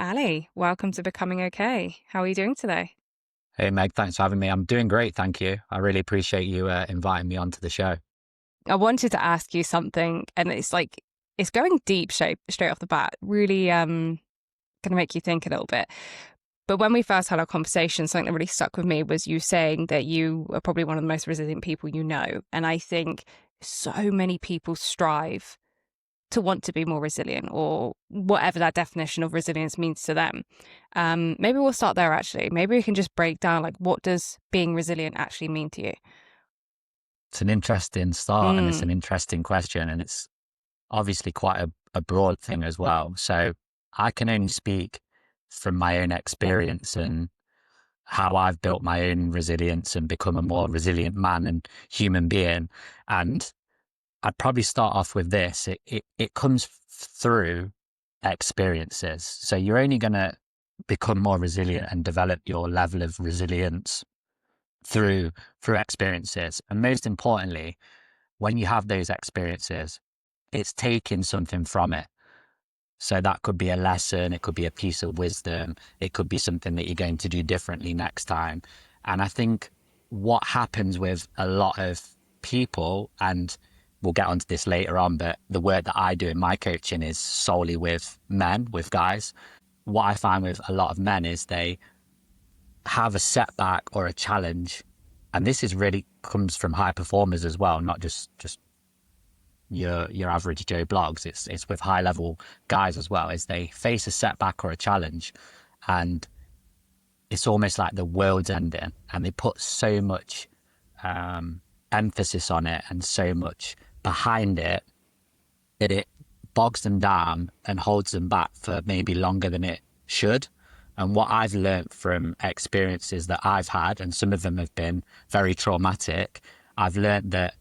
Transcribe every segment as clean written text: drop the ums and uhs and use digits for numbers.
Ali, welcome to Becoming Okay. How are you doing today? Hey Meg, thanks for having me. I'm doing great, thank you. I really appreciate you inviting me onto the show. I wanted to ask you something, and it's going deep straight off the bat, really gonna make you think a little bit. But when we first had our conversation, something that really stuck with me was you saying that you are probably one of the most resilient people you know. And I think so many people strive to want to be more resilient or whatever that definition of resilience means to them. Maybe we'll start there actually. Maybe we can just break down like what does being resilient actually mean to you? It's an interesting start and it's Mm, an interesting question, and it's obviously quite a broad thing as well. So I can only speak from my own experience and how I've built my own resilience and become a more resilient man and human being. And I'd probably start off with this. It comes through experiences. So you're only going to become more resilient and develop your level of resilience through experiences. And most importantly, when you have those experiences, it's taking something from it. So that could be a lesson, it could be a piece of wisdom, it could be something that you're going to do differently next time. And I think what happens with a lot of people, and we'll get onto this later on, but the work that I do in my coaching is solely with men, with guys. What I find with a lot of men is they have a setback or a challenge, and this is really comes from high performers as well, not just your average Joe blogs. It's with high level guys as well. Is they face a setback or a challenge, and it's almost like the world's ending, and they put so much emphasis on it and so much behind it that it bogs them down and holds them back for maybe longer than it should. And what I've learned from experiences that I've had, and some of them have been very traumatic, I've learned that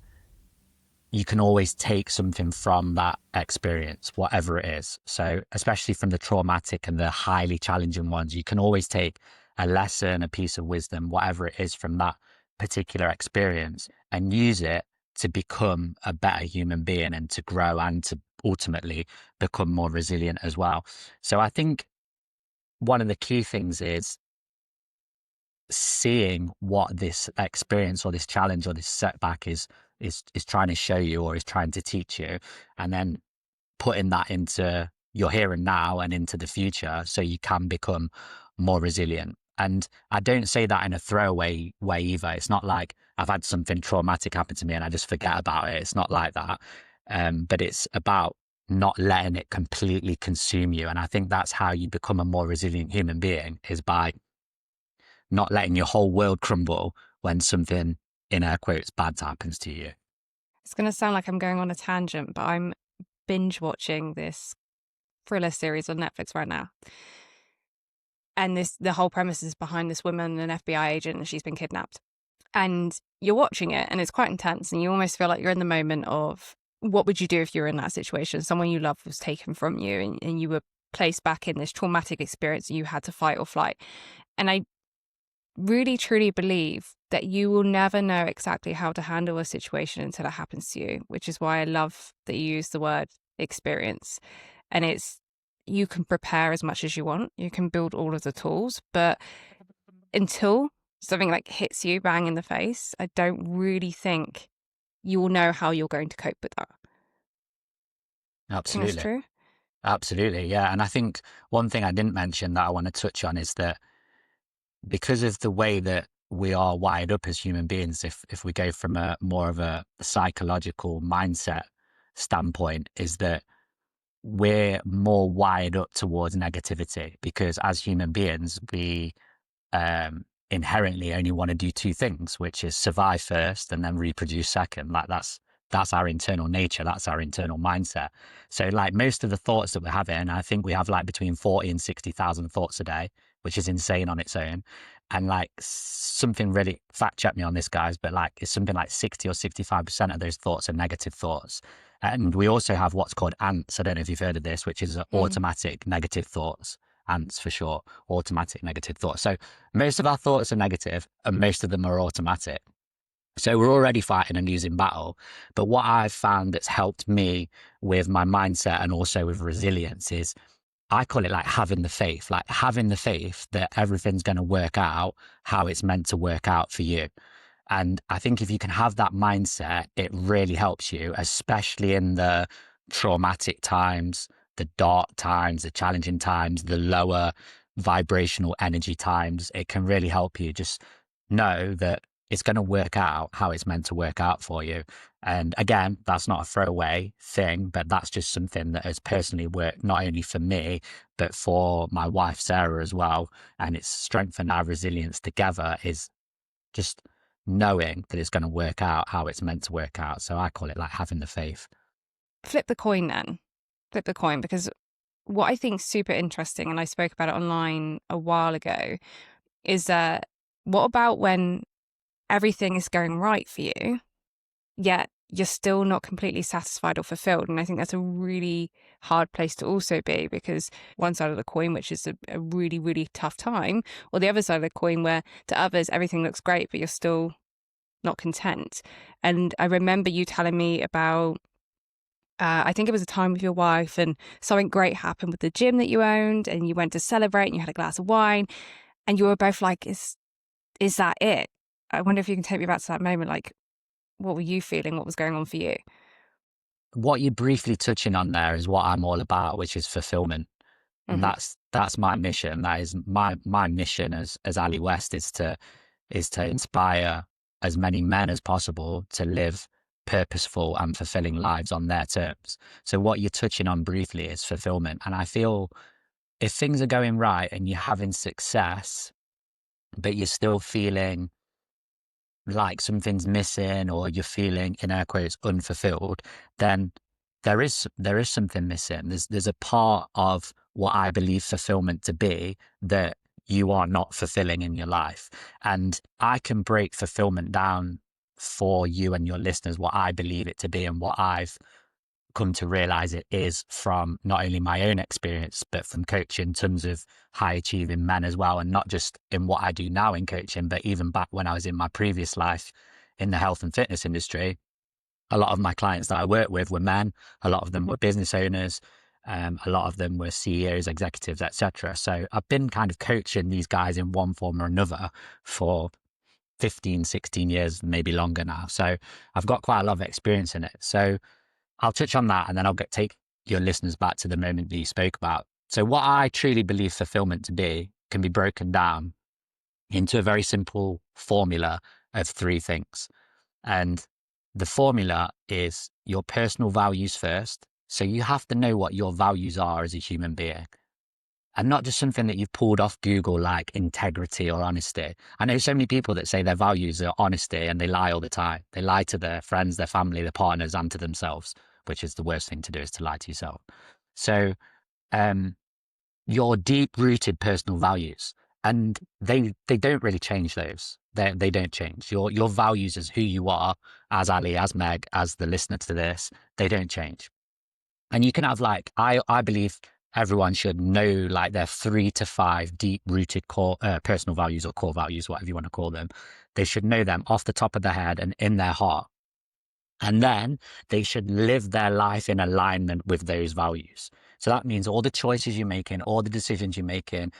you can always take something from that experience, whatever it is. So, especially from the traumatic and the highly challenging ones, you can always take a lesson, a piece of wisdom, whatever it is from that particular experience, and use it to become a better human being and to grow and to ultimately become more resilient as well. So, I think one of the key things is seeing what this experience or this challenge or this setback is trying to show you or is trying to teach you, and then putting that into your here and now and into the future so you can become more resilient. And I don't say that in a throwaway way either. It's not like I've had something traumatic happen to me and I just forget about it. It's not like that. But it's about not letting it completely consume you. And I think that's how you become a more resilient human being, is by not letting your whole world crumble when something, in air quotes, bad happens to you. it's going to sound like I'm going on a tangent, but I'm binge watching this thriller series on Netflix right now. And the whole premise is behind this woman, an FBI agent, and she's been kidnapped. And you're watching it and it's quite intense, and you almost feel like you're in the moment of what would you do if you were in that situation? Someone you love was taken from you, and you were placed back in this traumatic experience and you had to fight or flight. And I really truly believe that you will never know exactly how to handle a situation until it happens to you, which is why I love that you use the word experience. And you can prepare as much as you want, you can build all of the tools, but until something like hits you bang in the face, I don't really think you will know how you're going to cope with that. Do you think that's Absolutely. true? Absolutely. Yeah. And I think one thing I didn't mention that I want to touch on is that because of the way that we are wired up as human beings, if we go from a more of a psychological mindset standpoint, is that we're more wired up towards negativity, because as human beings, we inherently only want to do two things, which is survive first and then reproduce second. Like that's our internal nature. That's our internal mindset. So like most of the thoughts that we're having, I think we have like between 40 and 60,000 thoughts a day, which is insane on its own. And like something really, fact check me on this, guys, but like it's something like 60 or 65% of those thoughts are negative thoughts. And we also have what's called ants. I don't know if you've heard of this, which is Mm. automatic negative thoughts. Ants for short, automatic negative thoughts. So most of our thoughts are negative and most of them are automatic. So we're already fighting a losing battle. But what I've found that's helped me with my mindset and also with resilience is I call it like having the faith that everything's going to work out how it's meant to work out for you. And I think if you can have that mindset, it really helps you, especially in the traumatic times, the dark times, the challenging times, the lower vibrational energy times. It can really help you just know that it's going to work out how it's meant to work out for you. And again, that's not a throwaway thing, but that's just something that has personally worked not only for me, but for my wife, Sarah, as well. And it's strengthened our resilience together, is just knowing that it's going to work out how it's meant to work out. So I call it like having the faith. Flip the coin then. Flip the coin, because what I think is super interesting, and I spoke about it online a while ago, is that what about when everything is going right for you, yet you're still not completely satisfied or fulfilled? And I think that's a really hard place to also be, because one side of the coin, which is a really, really tough time, or the other side of the coin where to others everything looks great, but you're still not content. And I remember you telling me about, I think it was a time with your wife and something great happened with the gym that you owned, and you went to celebrate and you had a glass of wine and you were both like, is that it? I wonder if you can take me back to that moment. Like, what were you feeling? What was going on for you? What you're briefly touching on there is what I'm all about, which is fulfillment. And Mm-hmm. that's my mission. That is my mission as Ali West, is to inspire as many men as possible to live purposeful and fulfilling lives on their terms. So what you're touching on briefly is fulfillment. And I feel if things are going right and you're having success, but you're still feeling like something's missing, or you're feeling, in air quotes, unfulfilled, then there is something missing. There's a part of what I believe fulfillment to be that you are not fulfilling in your life. And I can break fulfillment down for you and your listeners, what I believe it to be and what I've come to realize it is, from not only my own experience, but from coaching tons of high achieving men as well. And not just in what I do now in coaching, but even back when I was in my previous life in the health and fitness industry. A lot of my clients that I worked with were men. A lot of them were business owners. A lot of them were CEOs, executives, etc. So I've been kind of coaching these guys in one form or another for 15, 16 years, maybe longer now. So I've got quite a lot of experience in it. So I'll touch on that, and then take your listeners back to the moment that you spoke about. So what I truly believe fulfillment to be can be broken down into a very simple formula of three things. And the formula is your personal values first. So you have to know what your values are as a human being, and not just something that you've pulled off Google, like integrity or honesty. I know so many people that say their values are honesty, and they lie all the time. They lie to their friends, their family, their partners, and to themselves, which is the worst thing to do, is to lie to yourself. So your deep rooted personal values, and they don't really change those. They don't change. Your values as who you are, as Ali, as Meg, as the listener to this, they don't change. And you can have, like, I believe everyone should know like their 3 to 5 deep rooted core personal values, or core values, whatever you want to call them. They should know them off the top of their head and in their heart. And then they should live their life in alignment with those values. So that means all the choices you're making, all the decisions you're making,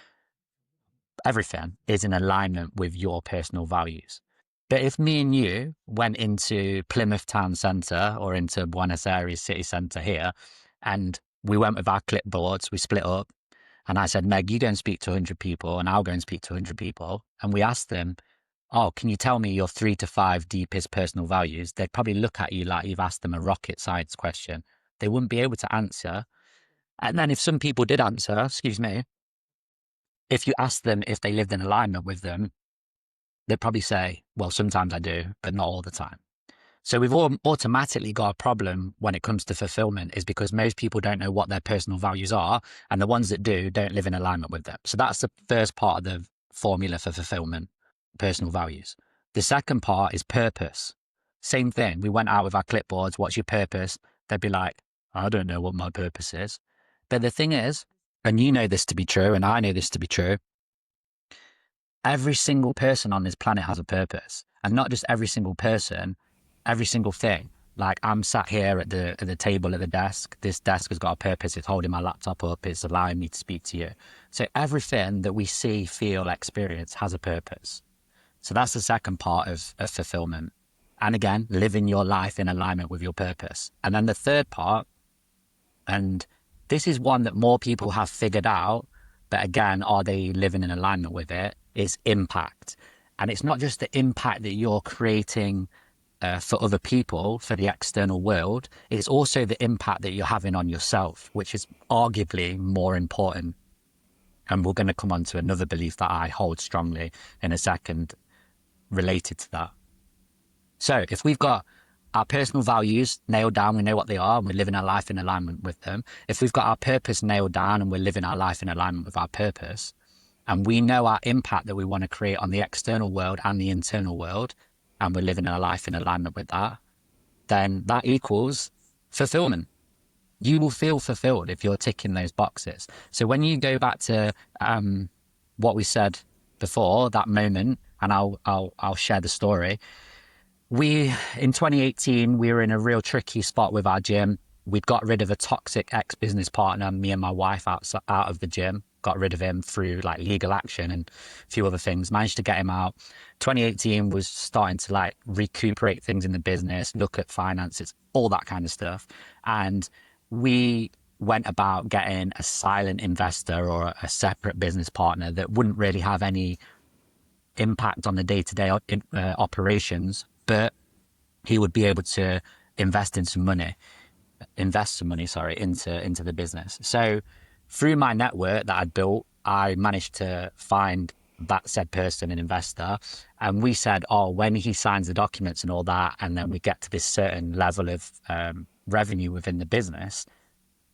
everything is in alignment with your personal values. But if me and you went into Plymouth town centre or into Buenos Aires city centre here, and we went with our clipboards, we split up, and I said, Meg, you go and speak to 100 people, and I'll go and speak to 100 people. And we asked them, oh, can you tell me your 3 to 5 deepest personal values? They'd probably look at you like you've asked them a rocket science question. They wouldn't be able to answer. And then if some people did answer, excuse me, if you asked them if they lived in alignment with them, they'd probably say, well, sometimes I do, but not all the time. So we've all automatically got a problem when it comes to fulfillment, is because most people don't know what their personal values are, and the ones that do don't live in alignment with them. So that's the first part of the formula for fulfillment, personal values. The second part is purpose. Same thing. We went out with our clipboards. What's your purpose? They'd be like, I don't know what my purpose is. But the thing is, and you know this to be true, and I know this to be true, every single person on this planet has a purpose. And not just every single person, every single thing. Like I'm sat here at the table at the desk. This desk has got a purpose. It's holding my laptop up. It's allowing me to speak to you. So everything that we see, feel, experience has a purpose. So that's the second part of fulfillment. And again, living your life in alignment with your purpose. And then the third part, and this is one that more people have figured out, but again, are they living in alignment with it, is impact. And it's not just the impact that you're creating for other people, for the external world. It's also the impact that you're having on yourself, which is arguably more important. And we're going to come on to another belief that I hold strongly in a second related to that. So if we've got our personal values nailed down, we know what they are, and we're living our life in alignment with them. If we've got our purpose nailed down and we're living our life in alignment with our purpose, and we know our impact that we want to create on the external world and the internal world, and we're living our life in alignment with that, then that equals fulfillment. You will feel fulfilled if you're ticking those boxes. So when you go back to what we said before, that moment, and I'll share the story. In 2018, we were in a real tricky spot with our gym. We'd got rid of a toxic ex-business partner, me and my wife, out of the gym. Got rid of him through like legal action and a few other things. Managed to get him out. 2018 was starting to like recuperate things in the business, look at finances, all that kind of stuff. And we went about getting a silent investor or a separate business partner that wouldn't really have any impact on the day-to-day operations, but he would be able to invest some money into the business. So through my network that I'd built, I managed to find that said person, an investor, and we said, oh, when he signs the documents and all that, and then we get to this certain level of revenue within the business,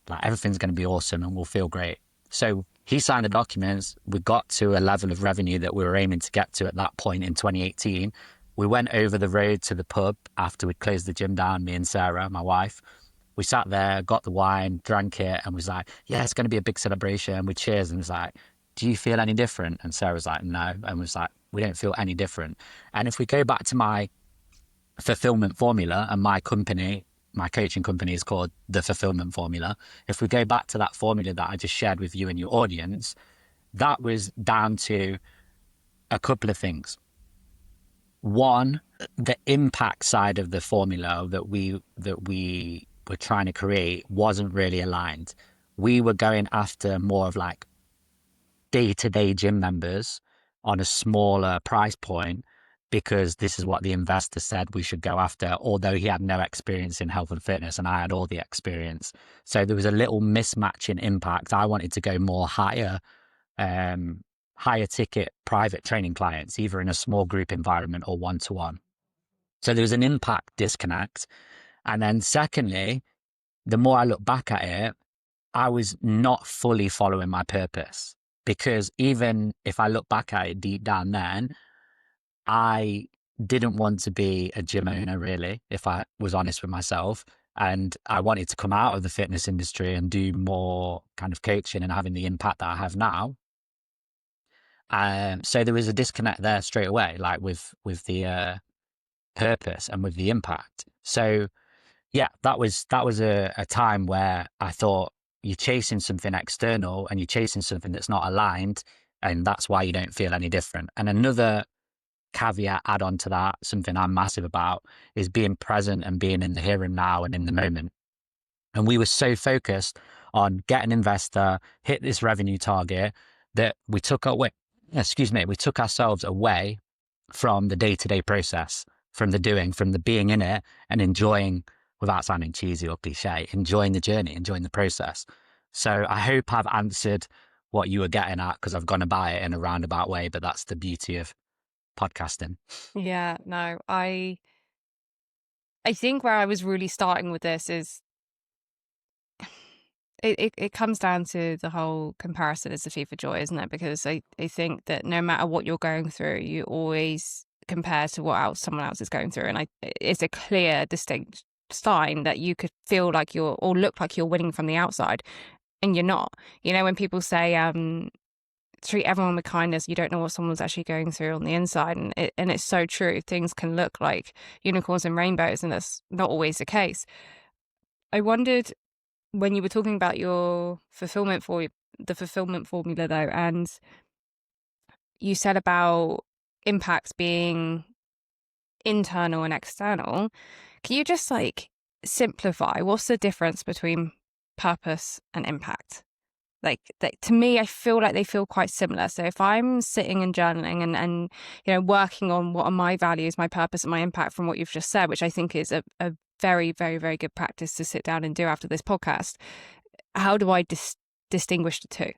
like everything's going to be awesome and we'll feel great. So he signed the documents. We got to a level of revenue that we were aiming to get to at that point in 2018. We went over the road to the pub after we'd closed the gym down, me and Sarah, my wife. We sat there, got the wine, drank it, and was like, yeah, it's going to be a big celebration. We cheers and was like, do you feel any different? And Sarah was like, no. And was like, we don't feel any different. And if we go back to my fulfillment formula, and my company, my coaching company is called the Fulfillment Formula. If we go back to that formula that I just shared with you and your audience, that was down to a couple of things. One, the impact side of the formula that we were trying to create wasn't really aligned. We were going after more of like day-to-day gym members on a smaller price point, because this is what the investor said we should go after, although he had no experience in health and fitness and I had all the experience. So there was a little mismatch in impact. I wanted to go more higher ticket private training clients, either in a small group environment or one-to-one. So there was an impact disconnect. And then secondly, the more I look back at it, I was not fully following my purpose, because even if I look back at it deep down then, I didn't want to be a gym owner, really, if I was honest with myself. And I wanted to come out of the fitness industry and do more kind of coaching and having the impact that I have now. So there was a disconnect there straight away, like with the purpose and with the impact. So yeah, that was a time where I thought, you're chasing something external and you're chasing something that's not aligned, and that's why you don't feel any different. And another caveat add on to that, something I'm massive about, is being present and being in the here and now and in the moment. And we were so focused on get an investor, hit this revenue target, that we took ourselves away from the day-to-day process, from the doing, from the being in it and enjoying, without sounding cheesy or cliche, enjoying the journey, enjoying the process. So I hope I've answered what you were getting at, because I've gone about it in a roundabout way, but that's the beauty of podcasting. Yeah, no, I think where I was really starting with this is it comes down to the whole comparison is the thief of joy, isn't it? Because I think that no matter what you're going through, you always compare to what else someone else is going through. And it's a clear, distinct sign that you could feel like or look like you're winning from the outside, and you're not. You know, when people say, treat everyone with kindness. You don't know what someone's actually going through on the inside. And it's so true. Things can look like unicorns and rainbows, and that's not always the case. I wondered, when you were talking about your the fulfillment formula though, and you said about impacts being internal and external, can you just like simplify what's the difference between purpose and impact? Like to me, I feel like they feel quite similar. So if I'm sitting and journaling and working on what are my values, my purpose, and my impact from what you've just said, which I think is a very, very, very good practice to sit down and do after this podcast, how do I distinguish the two?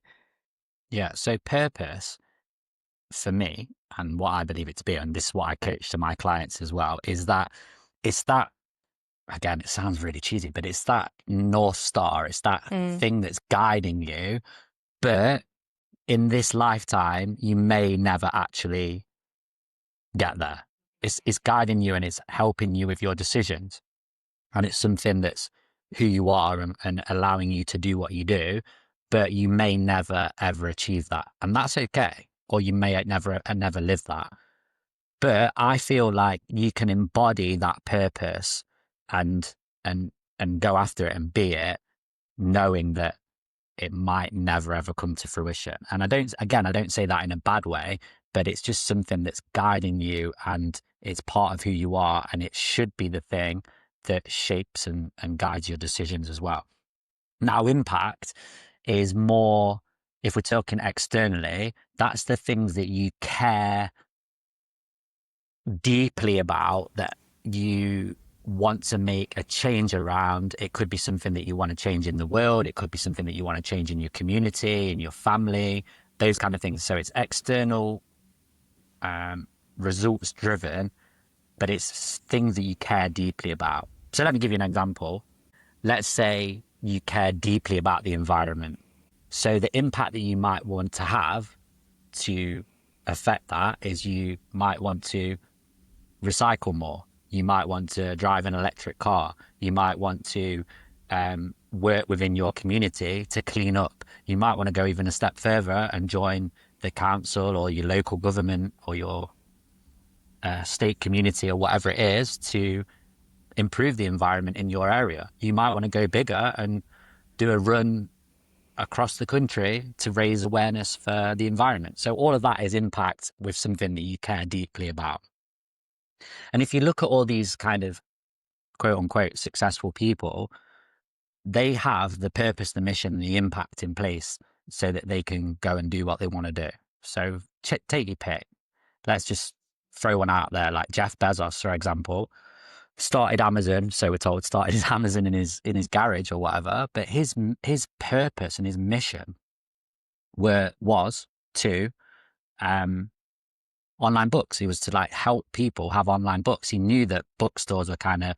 Yeah. So purpose for me, and what I believe it to be, and this is what I coach to my clients as well, is that it's that, again, it sounds really cheesy, but it's that North Star. It's that thing that's guiding you. But in this lifetime, you may never actually get there. It's guiding you and it's helping you with your decisions. And it's something that's who you are and allowing you to do what you do, but you may never, ever achieve that. And that's okay. Or you may never live that. But I feel like you can embody that purpose and go after it and be it, knowing that it might never ever come to fruition. And I don't say that in a bad way, but it's just something that's guiding you and it's part of who you are. And it should be the thing that shapes and guides your decisions as well. Now, impact is more, if we're talking externally, that's the things that you care deeply about, that you want to make a change around. It could be something that you want to change in the world. It could be something that you want to change in your community, in your family, those kind of things. So it's external, results driven, but it's things that you care deeply about. So let me give you an example. Let's say you care deeply about the environment. So the impact that you might want to have to affect that is you might want to recycle more. You might want to drive an electric car. You might want to work within your community to clean up. You might want to go even a step further and join the council or your local government or your state community or whatever it is to improve the environment in your area. You might want to go bigger and do a run across the country to raise awareness for the environment. So all of that is impact with something that you care deeply about. And if you look at all these kind of quote unquote successful people, they have the purpose, the mission, the impact in place so that they can go and do what they want to do. So take your pick. Let's just throw one out there, like Jeff Bezos, for example, started Amazon. So we're told started his Amazon in his garage or whatever. But his purpose and his mission was to online books. He was to like help people have online books. He knew that bookstores were kind of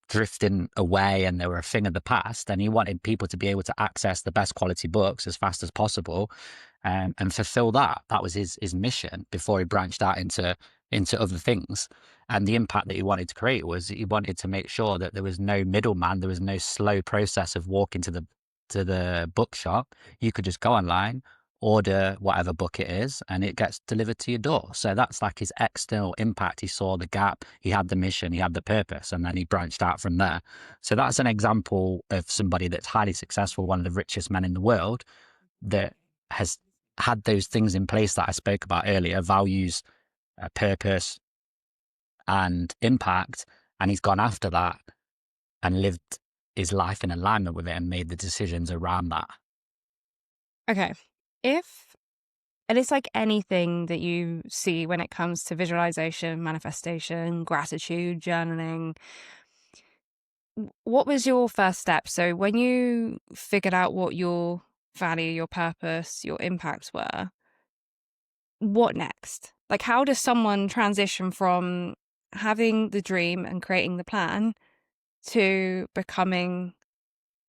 drifting away and they were a thing of the past, and he wanted people to be able to access the best quality books as fast as possible, and fulfill that. That was his mission before he branched out into other things. And the impact that he wanted to create was he wanted to make sure that there was no middleman, there was no slow process of walking to the bookshop. You could just go online, order whatever book it is, and it gets delivered to your door. So that's like his external impact. He saw the gap, he had the mission, he had the purpose, and then he branched out from there. So that's an example of somebody that's highly successful, one of the richest men in the world, that has had those things in place that I spoke about earlier: values, purpose, and impact. And he's gone after that and lived his life in alignment with it and made the decisions around that. Okay. And it's like anything that you see when it comes to visualization, manifestation, gratitude, journaling. What was your first step? So when you figured out what your value, your purpose, your impacts were, what next? Like, how does someone transition from having the dream and creating the plan to becoming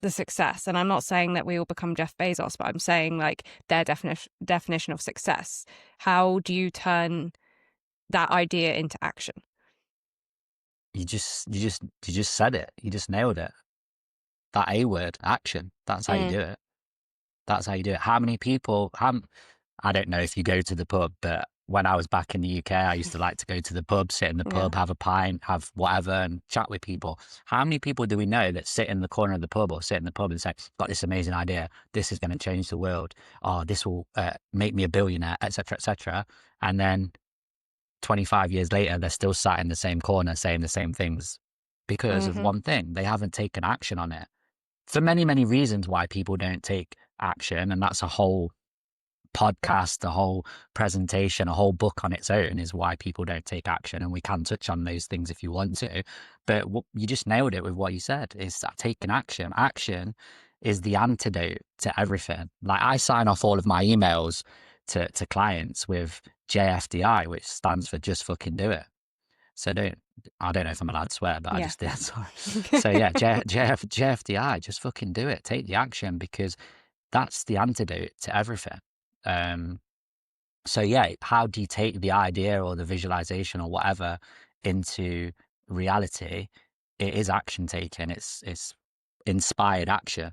the success? And I'm not saying that we all become Jeff Bezos, but I'm saying like their definition of success. How do you turn that idea into action? You just said it. You just nailed it. That A word, action. That's how you do it. That's how you do it. How many people? I don't know if you go to the pub, but when I was back in the UK, I used to like to go to the pub, sit in the Yeah. pub, have a pint, have whatever, and chat with people. How many people do we know that sit in the corner of the pub or sit in the pub and say, got this amazing idea, this is going to change the world, oh, this will make me a billionaire, etc., etc. And then 25 years later, they're still sat in the same corner saying the same things because of Mm-hmm. one thing. They haven't taken action on it. For many, many reasons why people don't take action. And that's a whole podcast, a whole presentation, a whole book on its own is why people don't take action. And we can touch on those things if you want to. But you just nailed it with what you said is that taking action. Action is the antidote to everything. Like I sign off all of my emails to clients with JFDI, which stands for just fucking do it. So I don't know if I'm allowed to swear, but I Yeah. just did. Sorry. So yeah, JFDI, just fucking do it. Take the action because that's the antidote to everything. So yeah, how do you take the idea or the visualization or whatever into reality? It is action taking. It's inspired action.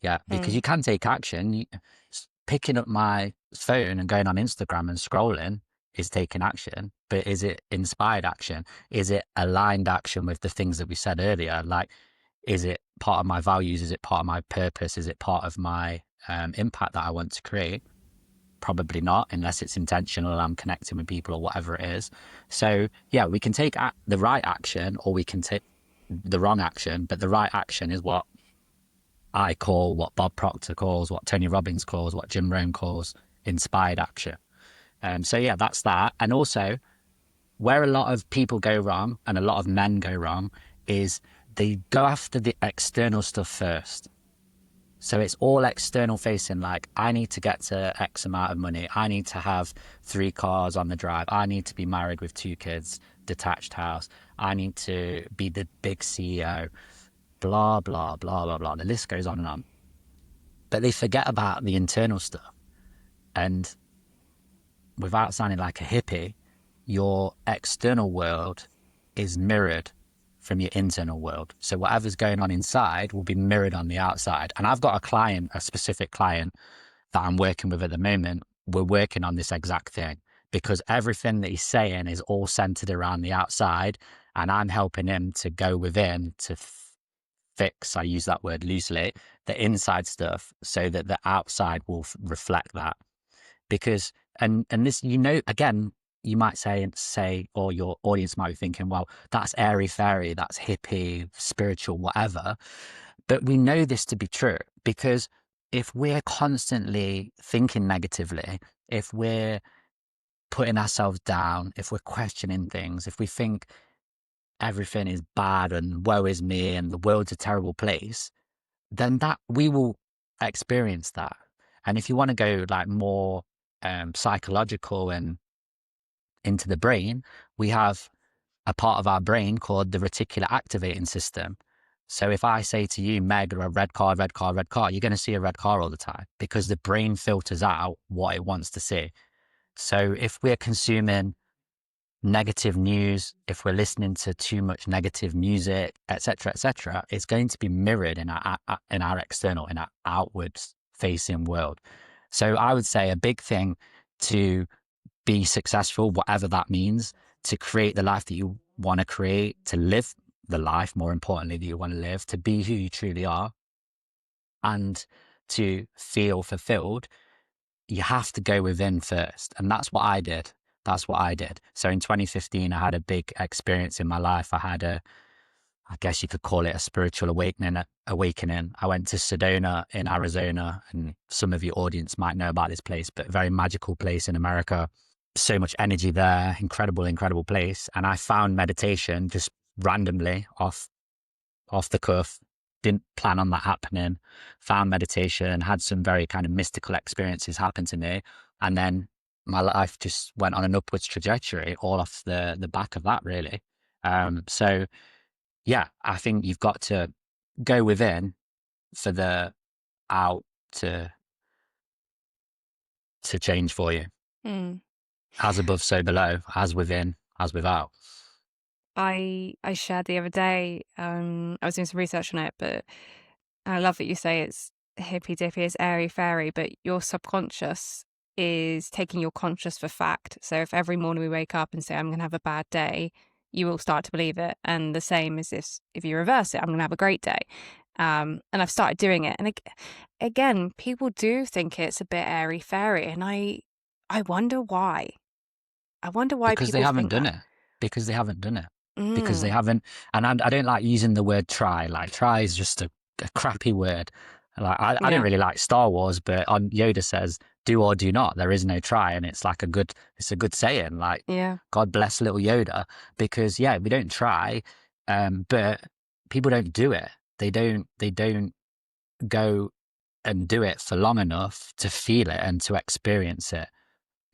Yeah, because Mm. you can take action. Picking up my phone and going on Instagram and scrolling is taking action, but is it inspired action? Is it aligned action with the things that we said earlier? Like, is it part of my values? Is it part of my purpose? Is it part of my impact that I want to create? Probably not, unless it's intentional. I'm connecting with people or whatever it is. So yeah, we can take the right action or we can take the wrong action, but the right action is what I call, what Bob Proctor calls, what Tony Robbins calls, what Jim Rohn calls inspired action. So yeah, that's that. And also, where a lot of people go wrong and a lot of men go wrong is they go after the external stuff first. So it's all external facing, like I need to get to X amount of money. I need to have 3 cars on the drive. I need to be married with 2 kids, detached house. I need to be the big CEO, blah, blah, blah, blah, blah. The list goes on and on. But they forget about the internal stuff. And without sounding like a hippie, your external world is mirrored from your internal world. So whatever's going on inside will be mirrored on the outside. And I've got a specific client that I'm working with at the moment. We're working on this exact thing because everything that he's saying is all centered around the outside. And I'm helping him to go within to fix, I use that word loosely, the inside stuff so that the outside will reflect that. Because and this, again, you might say, or your audience might be thinking, well, that's airy fairy, that's hippie, spiritual, whatever. But we know this to be true because if we're constantly thinking negatively, if we're putting ourselves down, if we're questioning things, if we think everything is bad and woe is me and the world's a terrible place, then that we will experience that. And if you want to go like more psychological and into the brain, we have a part of our brain called the reticular activating system. So if I say to you, Meg, a red car, red car, red car, you're going to see a red car all the time because the brain filters out what it wants to see. So if we're consuming negative news, if we're listening to too much negative music, etc., it's going to be mirrored in our external, in our outward facing world. So I would say a big thing to be successful, whatever that means, to create the life that you want to create, to live the life, more importantly, that you want to live, to be who you truly are, and to feel fulfilled, you have to go within first. And that's what I did. That's what I did. So in 2015, I had a big experience in my life. I had I guess you could call it a spiritual awakening. I went to Sedona in Arizona, and some of your audience might know about this place, but a very magical place in America. So much energy there, incredible, incredible place. And I found meditation just randomly off the cuff. Didn't plan on that happening. Found meditation, had some very kind of mystical experiences happen to me. And then my life just went on an upwards trajectory all off the back of that, really. So yeah, I think you've got to go within for the out to change for you. Mm. As above, so below, as within, as without. I shared the other day, I was doing some research on it, but I love that you say it's hippy dippy, it's airy fairy, but your subconscious is taking your conscious for fact. So if every morning we wake up and say, I'm going to have a bad day, you will start to believe it. And the same as if you reverse it, I'm going to have a great day. And I've started doing it. And again, people do think it's a bit airy fairy. And I wonder why. I wonder why Because they people haven't think done that. it. Because they haven't done it. Because they Mm, haven't. And I don't like using the word try. Like, try is just a crappy word. Like, I don't yeah. really like Star Wars, but on Yoda says, do or do not. There is no try. And it's like it's a good saying. Like, Yeah. God bless little Yoda. Because, yeah, we don't try, but people don't do it. They don't go and do it for long enough to feel it and to experience it.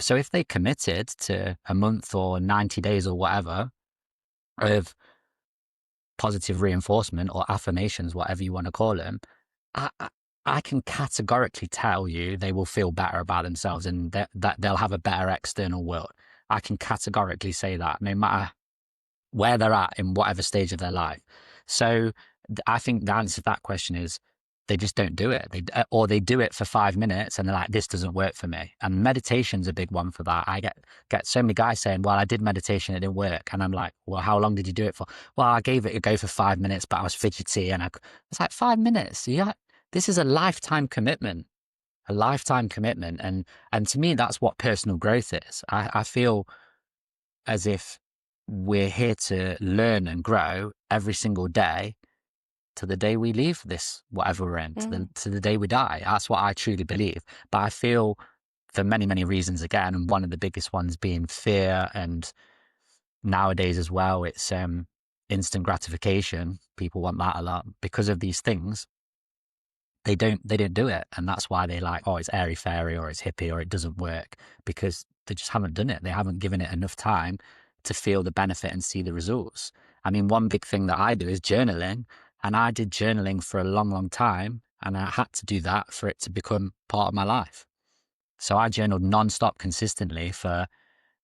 So if they committed to a month or 90 days or whatever of positive reinforcement or affirmations, whatever you want to call them, I, I I can categorically tell you they will feel better about themselves and that they'll have a better external world. I can categorically say that no matter where they're at in whatever stage of their life. So I think the answer to that question is they just don't do it. Or they do it for 5 minutes and they're like, this doesn't work for me. And meditation's a big one for that. I get so many guys saying, well, I did meditation, it didn't work. And I'm like, well, how long did you do it for? Well, I gave it a go for 5 minutes, but I was fidgety. And it's like 5 minutes. Yeah, this is a lifetime commitment. A lifetime commitment. And to me, that's what personal growth is. I feel as if we're here to learn and grow every single day to the day we leave this, whatever we're in, Mm. to the day we die. That's what I truly believe. But I feel for many, many reasons again, and one of the biggest ones being fear, and nowadays as well, it's instant gratification. People want that a lot because of these things. They don't do it, and that's why they like, oh, it's airy fairy or it's hippie or it doesn't work, because they just haven't done it. They haven't given it enough time to feel the benefit and see the results. I mean, one big thing that I do is journaling, and I did journaling for a long, long time, and I had to do that for it to become part of my life. So I journaled nonstop consistently for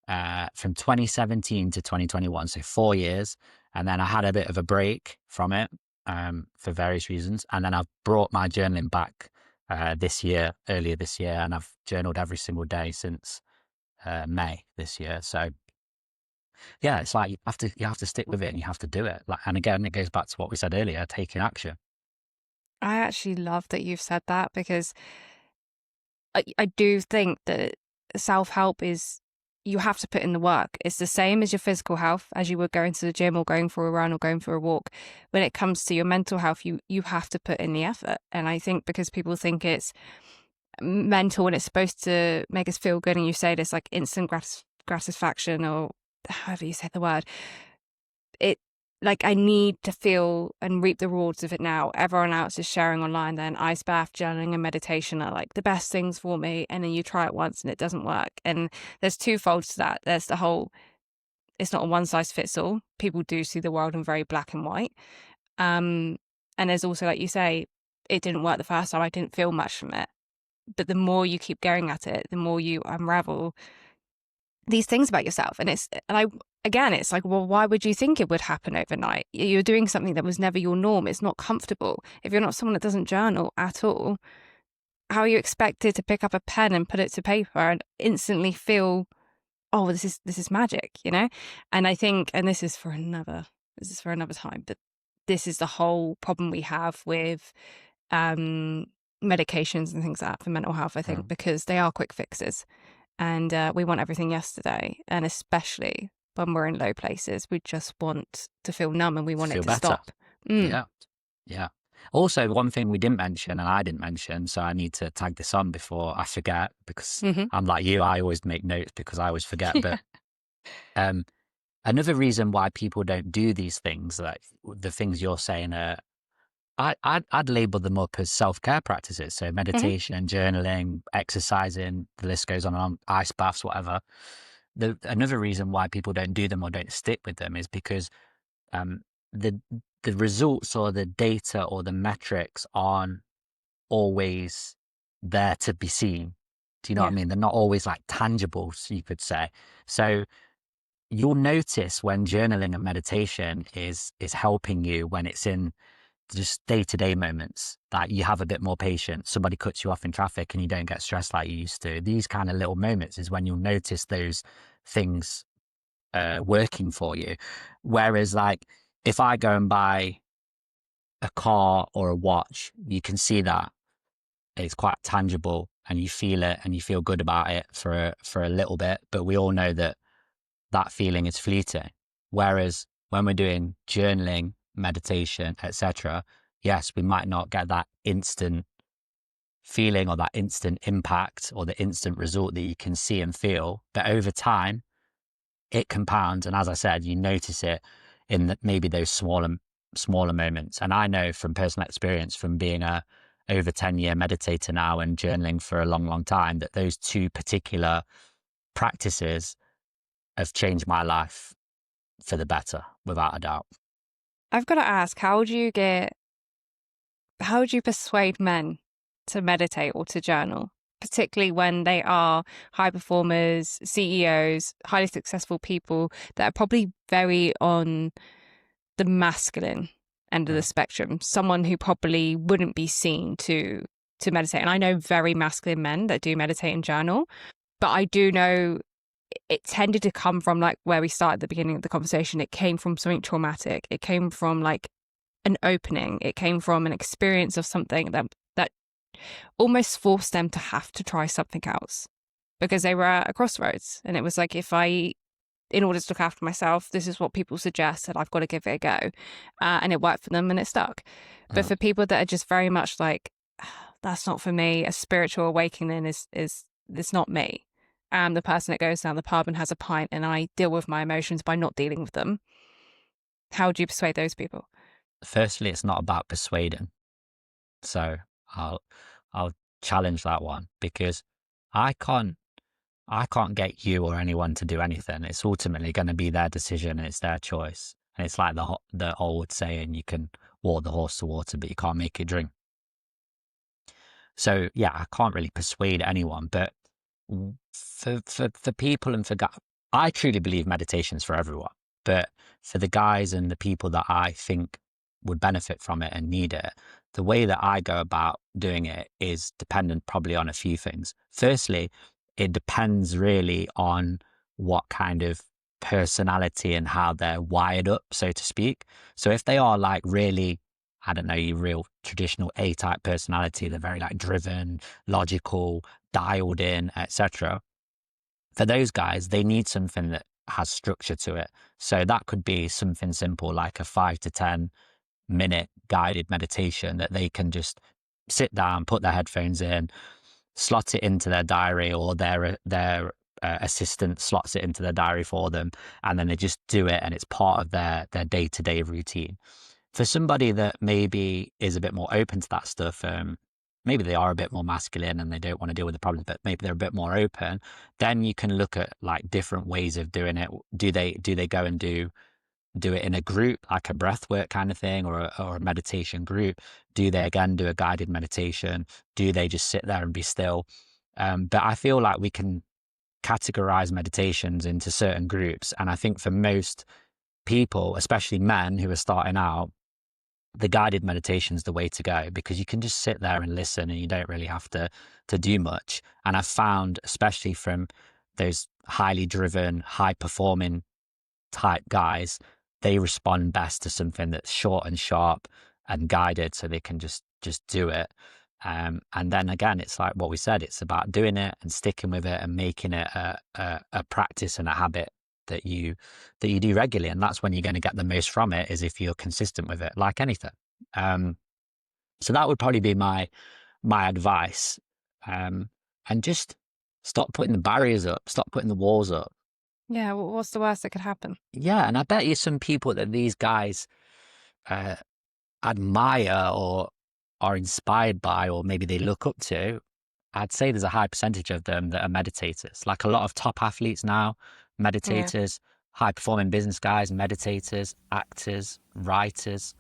from 2017 to 2021, so 4 years. And then I had a bit of a break from it for various reasons. And then I've brought my journaling back earlier this year, and I've journaled every single day since May this year. So yeah, it's like you have to stick with it and you have to do it. Like, and again, it goes back to what we said earlier, taking action. I actually love that you've said that, because I do think that self-help is, you have to put in the work. It's the same as your physical health, as you would going to the gym or going for a run or going for a walk. When it comes to your mental health, you have to put in the effort. And I think because people think it's mental and it's supposed to make us feel good, and you say this like instant gratification, or however you say the word, it, like, I need to feel and reap the rewards of it now. Everyone else is sharing online then ice bath, journaling and meditation are like the best things for me, and then you try it once and it doesn't work. And there's two folds to that. There's the whole, it's not a one size fits all. People do see the world in very black and white. And there's also, like you say, it didn't work the first time, I didn't feel much from it. But the more you keep going at it, the more you unravel these things about yourself. And it's like, well, why would you think it would happen overnight? You're doing something that was never your norm. It's not comfortable. If you're not someone that doesn't journal at all, how are you expected to pick up a pen and put it to paper and instantly feel, oh, this is magic, you know? And I think, and this is for another time, but this is the whole problem we have with medications and things like that for mental health, I think, Mm. because they are quick fixes. And we want everything yesterday. And especially when we're in low places, we just want to feel numb and we want it Feel to better. stop. Mm. Yeah. Yeah. Also, one thing we didn't mention and I didn't mention, so I need to tag this on before I forget, because Hmm. I'm like you, I always make notes because I always forget. But um, another reason why people don't do these things, like the things you're saying, I'd label them up as self-care practices. So Hmm. meditation, journaling, exercising, the list goes on and on, ice baths, whatever. Another reason why people don't do them or don't stick with them is because um, the the results or the data or the metrics aren't always there to be seen. Do you know what I Yeah. mean? They're not always like tangible, so you could say. So you'll notice when journaling and meditation is helping you when it's in just day-to-day moments that you have a bit more patience. Somebody cuts you off in traffic and you don't get stressed like you used to. These kind of little moments is when you'll notice those things working for you. Whereas like if I go and buy a car or a watch, you can see that it's quite tangible and you feel it and you feel good about it for a little bit. But we all know that that feeling is fleeting. Whereas when we're doing journaling, meditation, etc., yes, we might not get that instant feeling or that instant impact or the instant result that you can see and feel. But over time, it compounds. And as I said, you notice it in maybe those smaller moments. And I know from personal experience, from being a over 10-year meditator now and journaling for a long time, that those two particular practices have changed my life for the better, without a doubt. I've got to ask, how would you persuade men to meditate or to journal, particularly when they are high performers, CEOs, highly successful people that are probably very on the masculine end of the spectrum, someone who probably wouldn't be seen to meditate. And I know very masculine men that do meditate and journal, but I do know it tended to come from, like where we started at the beginning of the conversation, it came from something traumatic. It came from like an opening. It came from an experience of something that almost forced them to have to try something else, because they were at a crossroads. And it was like, in order to look after myself, this is what people suggest, and I've got to give it a go. And it worked for them and it stuck. But for people that are just very much like, that's not for me, a spiritual awakening is it's not me. I'm the person that goes down the pub and has a pint and I deal with my emotions by not dealing with them. How do you persuade those people? Firstly, it's not about persuading. So I'll challenge that one, because I can't get you or anyone to do anything. It's ultimately going to be their decision and it's their choice. And it's like the old saying, you can walk the horse to water, but you can't make it drink. So yeah, I can't really persuade anyone, but for people and for guys, I truly believe meditation's for everyone. But for the guys and the people that I think would benefit from it and need it, the way that I go about doing it is dependent probably on a few things. Firstly, it depends really on what kind of personality and how they're wired up, so to speak. So if they are like really, I don't know, your real traditional A-type personality, they're very like driven, logical, dialed in, etc. For those guys, they need something that has structure to it. So that could be something simple like a 5 to 10 minute guided meditation that they can just sit down, put their headphones in, slot it into their diary, or their assistant slots it into their diary for them, and then they just do it, and it's part of their day-to-day routine. For somebody that maybe is a bit more open to that stuff, maybe they are a bit more masculine and they don't want to deal with the problems, but maybe they're a bit more open, then you can look at like different ways of doing it. Do they go and do it in a group, like a breath work kind of thing, or a meditation group? Do they again do a guided meditation? Do they just sit there and be still? But I feel like we can categorize meditations into certain groups. And I think for most people, especially men who are starting out, the guided meditation is the way to go, because you can just sit there and listen and you don't really have to do much. And I've found, especially from those highly driven, high performing type guys, they respond best to something that's short and sharp and guided, so they can just do it. And then again, it's like what we said, it's about doing it and sticking with it and making it a practice and a habit that you do regularly. And that's when you're going to get the most from it, is if you're consistent with it, like anything. So that would probably be my advice. And just stop putting the barriers up, stop putting the walls up. Yeah, what's the worst that could happen? Yeah, and I bet you some people that these guys admire or are inspired by, or maybe they look up to, I'd say there's a high percentage of them that are meditators. Like a lot of top athletes now, meditators, high performing business guys, meditators, actors, writers,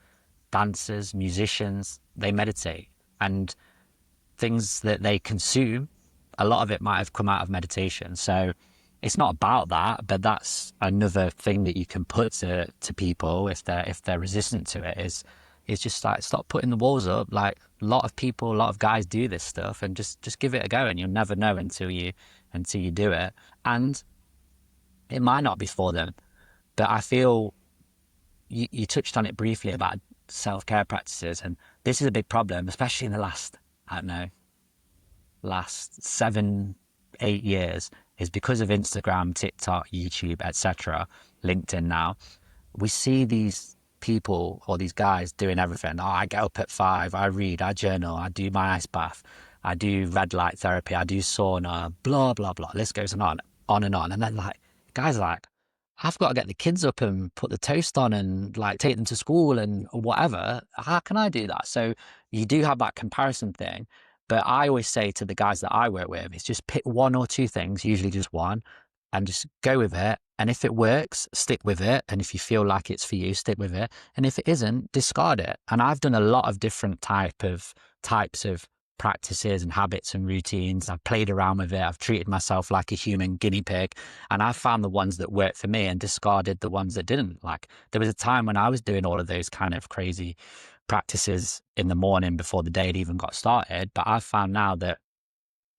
dancers, musicians, they meditate. And things that they consume, a lot of it might have come out of meditation. So it's not about that, but that's another thing that you can put to people if they're resistant to it, is is just like, stop putting the walls up. Like, a lot of people, a lot of guys do this stuff, and just give it a go, and you'll never know until you do it. And it might not be for them, but I feel you touched on it briefly about self-care practices, and this is a big problem, especially in the last, I don't know, last 7, 8 years, is because of Instagram, TikTok, YouTube, etc., LinkedIn now. We see these people or these guys doing everything. Oh, I get up at 5, I read, I journal, I do my ice bath, I do red light therapy, I do sauna, blah, blah, blah. List goes on and on. And then like, guys are like, I've got to get the kids up and put the toast on and like take them to school and whatever. How can I do that? So you do have that comparison thing. But I always say to the guys that I work with, is just pick one or two things, usually just one, and just go with it. And if it works, stick with it. And if you feel like it's for you, stick with it. And if it isn't, discard it. And I've done a lot of different types of practices and habits and routines. I've played around with it. I've treated myself like a human guinea pig, and I've found the ones that worked for me and discarded the ones that didn't. Like, there was a time when I was doing all of those kind of crazy practices in the morning before the day had even got started. But I've found now that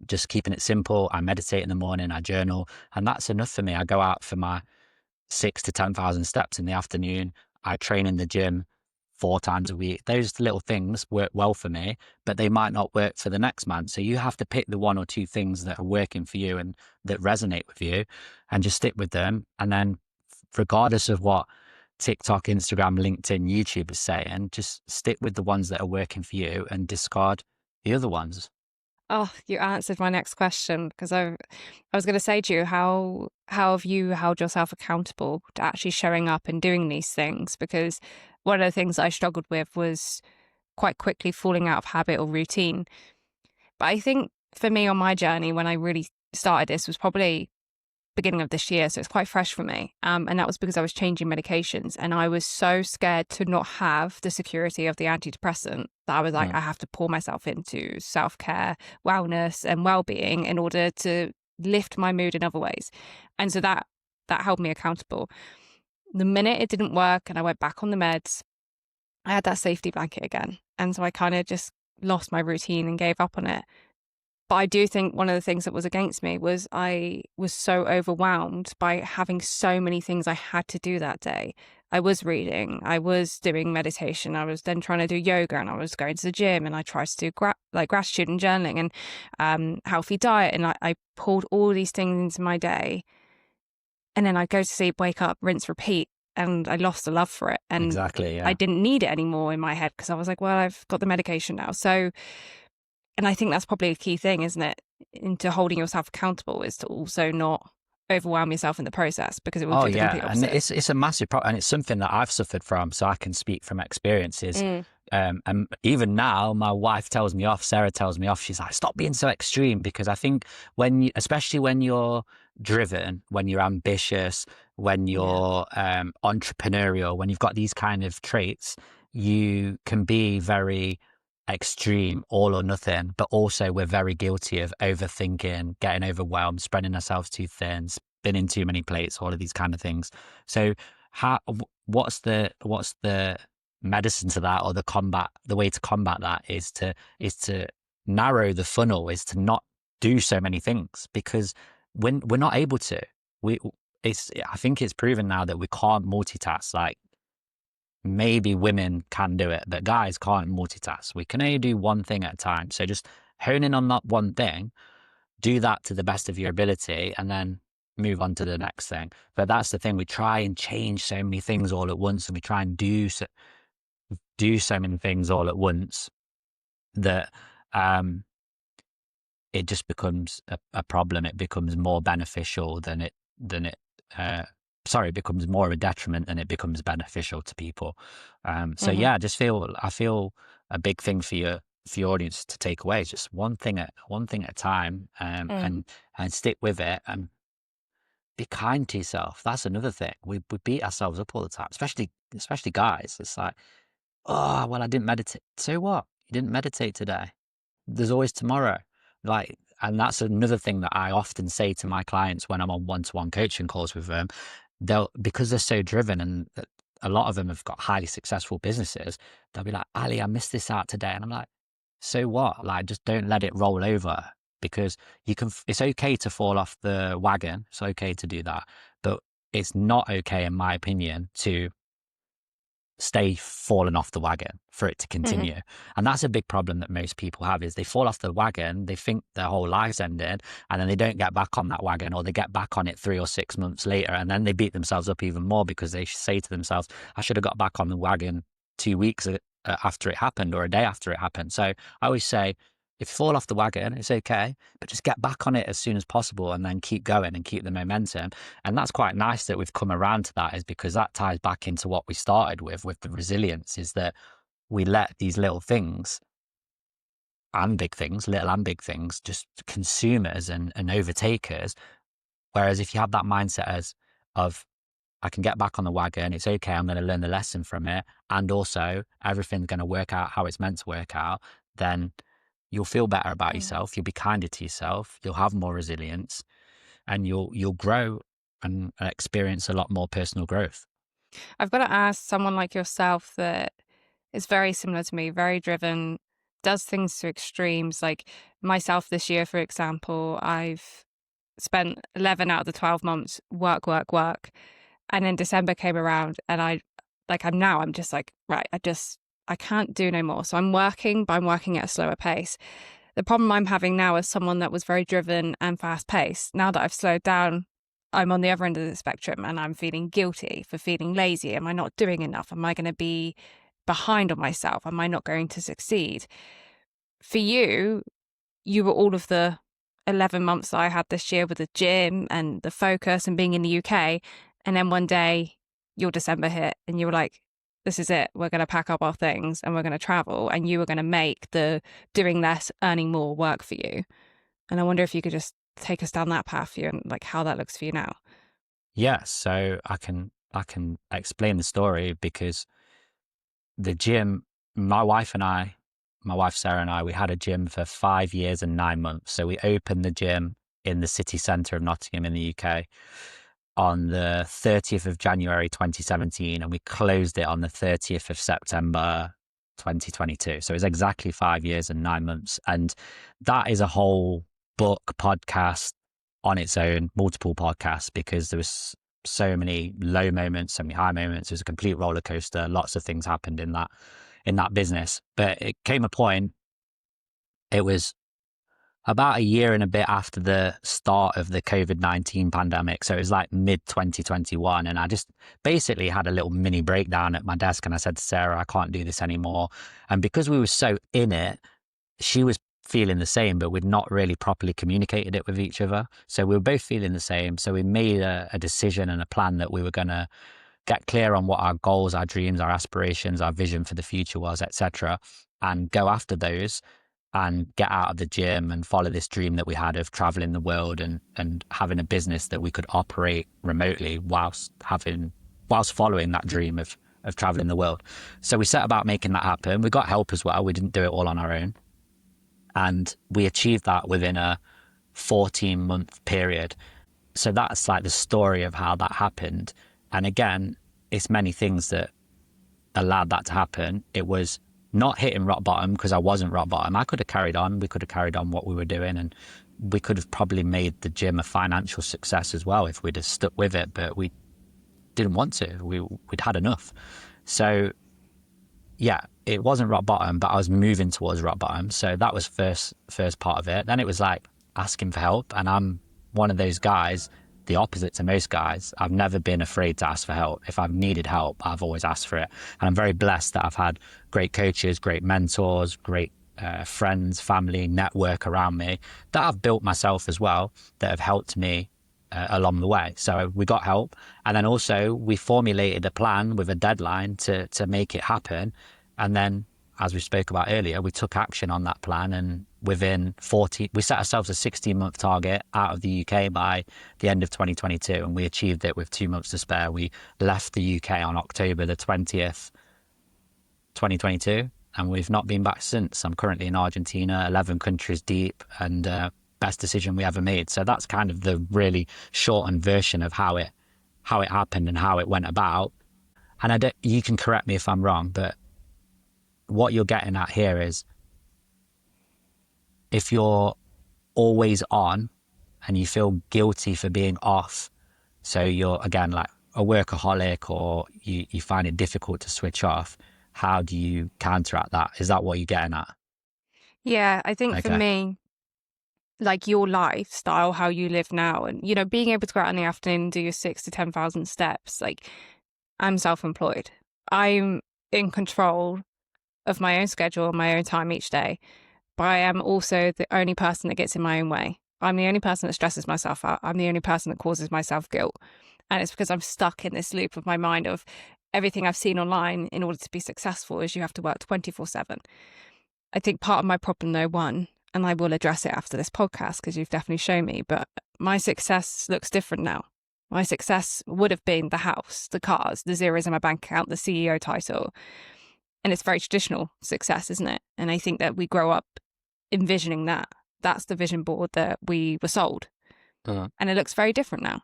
just keeping it simple, I meditate in the morning, I journal, and that's enough for me. I go out for my 6 to 10,000 steps in the afternoon. I train in the gym 4 times a week. Those little things work well for me, but they might not work for the next man. So you have to pick the one or two things that are working for you and that resonate with you, and just stick with them. And then regardless of what TikTok, Instagram, LinkedIn, YouTube is saying, just stick with the ones that are working for you and discard the other ones. Oh, you answered my next question, because I was going to say to you, how have you held yourself accountable to actually showing up and doing these things? Because one of the things I struggled with was quite quickly falling out of habit or routine. But I think for me on my journey, when I really started this, was probably beginning of this year, so it's quite fresh for me. And that was because I was changing medications, and I was so scared to not have the security of the antidepressant that I was like, I have to pour myself into self-care, wellness, and well-being in order to lift my mood in other ways. And so that held me accountable. The minute it didn't work and I went back on the meds, I had that safety blanket again. And so I kind of just lost my routine and gave up on it. But I do think one of the things that was against me was I was so overwhelmed by having so many things I had to do that day. I was reading, I was doing meditation, I was then trying to do yoga, and I was going to the gym, and I tried to do gratitude and journaling and healthy diet. And I pulled all these things into my day. And then I'd go to sleep, wake up, rinse, repeat. And I lost the love for it. And Exactly, yeah. I didn't need it anymore in my head, because I was like, well, I've got the medication now. So, and I think that's probably a key thing, isn't it? Into holding yourself accountable, is to also not overwhelm yourself in the process, because it will do the complete and opposite. it's a massive problem, and it's something that I've suffered from, so I can speak from experiences. And even now, my wife tells me off, Sarah tells me off. She's like, stop being so extreme, because I think especially when you're driven, when you're ambitious, when you're entrepreneurial, when you've got these kind of traits, you can be very extreme, all or nothing. But also, we're very guilty of overthinking, getting overwhelmed, spreading ourselves too thin, spinning too many plates, all of these kind of things. So what's the medicine to that, or the way to combat that is to narrow the funnel, is to not do so many things, because when we're not able to, I think it's proven now that we can't multitask. Like, maybe women can do it, but guys can't multitask. We can only do one thing at a time. So just hone in on that one thing, do that to the best of your ability, and then move on to the next thing. But that's the thing. We try and change so many things all at once, and we try and do so many things all at once that it just becomes a problem. It becomes more beneficial it becomes more of a detriment than it becomes beneficial to people. So yeah, I feel a big thing for your audience to take away is just one thing at a time, and stick with it, and be kind to yourself. That's another thing. We beat ourselves up all the time, especially guys. It's like, oh, well, I didn't meditate. So what? You didn't meditate today. There's always tomorrow. Like, and that's another thing that I often say to my clients when I'm on one-to-one coaching calls with them. Because they're so driven, and a lot of them have got highly successful businesses. They'll be like, Ali, I missed this out today. And I'm like, so what? Like, just don't let it roll over, because it's okay to fall off the wagon. It's okay to do that. But it's not okay, in my opinion, to stay falling off the wagon, for it to continue. And that's a big problem that most people have, is they fall off the wagon, they think their whole lives ended, and then they don't get back on that wagon, or they get back on it 3 or 6 months later, and then they beat themselves up even more, because they say to themselves, I should have got back on the wagon 2 weeks after it happened, or a day after it happened. So I always say, if you fall off the wagon, it's okay, but just get back on it as soon as possible, and then keep going and keep the momentum. And that's quite nice that we've come around to that, is because that ties back into what we started with the resilience, is that we let these little things and big things, little and big things, just consume us and overtake us. Whereas if you have that mindset of, I can get back on the wagon, it's okay, I'm going to learn the lesson from it, and also everything's going to work out how it's meant to work out, then you'll feel better about yourself, you'll be kinder to yourself, you'll have more resilience, and you'll grow and experience a lot more personal growth. I've got to ask, someone like yourself that is very similar to me, very driven, does things to extremes. Like myself this year, for example, I've spent 11 out of the 12 months work, work, work. And then December came around, and I'm just like, right, I can't do no more. So I'm working, but I'm working at a slower pace. The problem I'm having now is someone that was very driven and fast paced. Now that I've slowed down, I'm on the other end of the spectrum, and I'm feeling guilty for feeling lazy. Am I not doing enough? Am I going to be behind on myself? Am I not going to succeed? For you, you were all of the 11 months that I had this year with the gym and the focus and being in the UK. And then one day your December hit, and you were like, this is it. We're going to pack up our things and we're going to travel. And you were going to make the doing less, earning more work for you. And I wonder if you could just take us down that path for you, and like how that looks for you now. Yeah, so I can explain the story, because the gym, my wife Sarah and I, we had a gym for 5 years and 9 months. So we opened the gym in the city centre of Nottingham in the UK on the 30th of January 2017, and we closed it on the 30th of September 2022. So it's exactly 5 years and 9 months. And that is a whole book, podcast on its own, multiple podcasts, because there was so many low moments, so many high moments. It was a complete roller coaster. Lots of things happened in that business. But it came a point, it was about a year and a bit after the start of the COVID-19 pandemic. So it was like mid 2021. And I just basically had a little mini breakdown at my desk, and I said to Sarah, I can't do this anymore. And because we were so in it, she was feeling the same, but we'd not really properly communicated it with each other. So we were both feeling the same. So we made a decision and a plan that we were going to get clear on what our goals, our dreams, our aspirations, our vision for the future was, etc., and go after those, and get out of the gym and follow this dream that we had of traveling the world and having a business that we could operate remotely whilst following that dream of traveling the world. So we set about making that happen. We got help as well. We didn't do it all on our own. And we achieved that within a 14-month period. So that's like the story of how that happened. And again, it's many things that allowed that to happen. It was not hitting rock bottom, because I wasn't rock bottom. I could have carried on. We could have carried on what we were doing, and we could have probably made the gym a financial success as well if we'd have stuck with it, but we didn't want to. We'd had enough. So yeah, it wasn't rock bottom, but I was moving towards rock bottom. So that was first part of it. Then it was like asking for help. And I'm one of those guys, the opposite to most guys. I've never been afraid to ask for help. If I've needed help, I've always asked for it. And I'm very blessed that I've had great coaches, great mentors, great friends, family, network around me that I've built myself as well, that have helped me along the way. So we got help. And then also we formulated a plan with a deadline to make it happen. And then, as we spoke about earlier, we took action on that plan, and within we set ourselves a 16-month target out of the UK by the end of 2022, and we achieved it with 2 months to spare. We left the UK on October the 20th, 2022, and we've not been back since. I'm currently in Argentina, 11 countries deep, and best decision we ever made. So that's kind of the really shortened version of how it happened and how it went about. and you can correct me if I'm wrong, but what you're getting at here is if you're always on and you feel guilty for being off, so you're again like a workaholic, or you find it difficult to switch off, how do you counteract that? Is that what you're getting at? Yeah, I think for Okay. me, like your lifestyle, how you live now, and being able to go out in the afternoon and do your 6 to 10,000 steps. Like, I'm self-employed. I'm in control of my own schedule and my own time each day, but I am also the only person that gets in my own way. I'm the only person that stresses myself out. I'm the only person that causes myself guilt. And it's because I'm stuck in this loop of my mind of everything I've seen online in order to be successful is you have to work 24/7. I think part of my problem, though, one, and I will address it after this podcast because you've definitely shown me, but my success looks different now. My success would have been the house, the cars, the zeros in my bank account, the CEO title. And it's very traditional success, isn't it? And I think that we grow up envisioning that. That's the vision board that we were sold. And it looks very different now.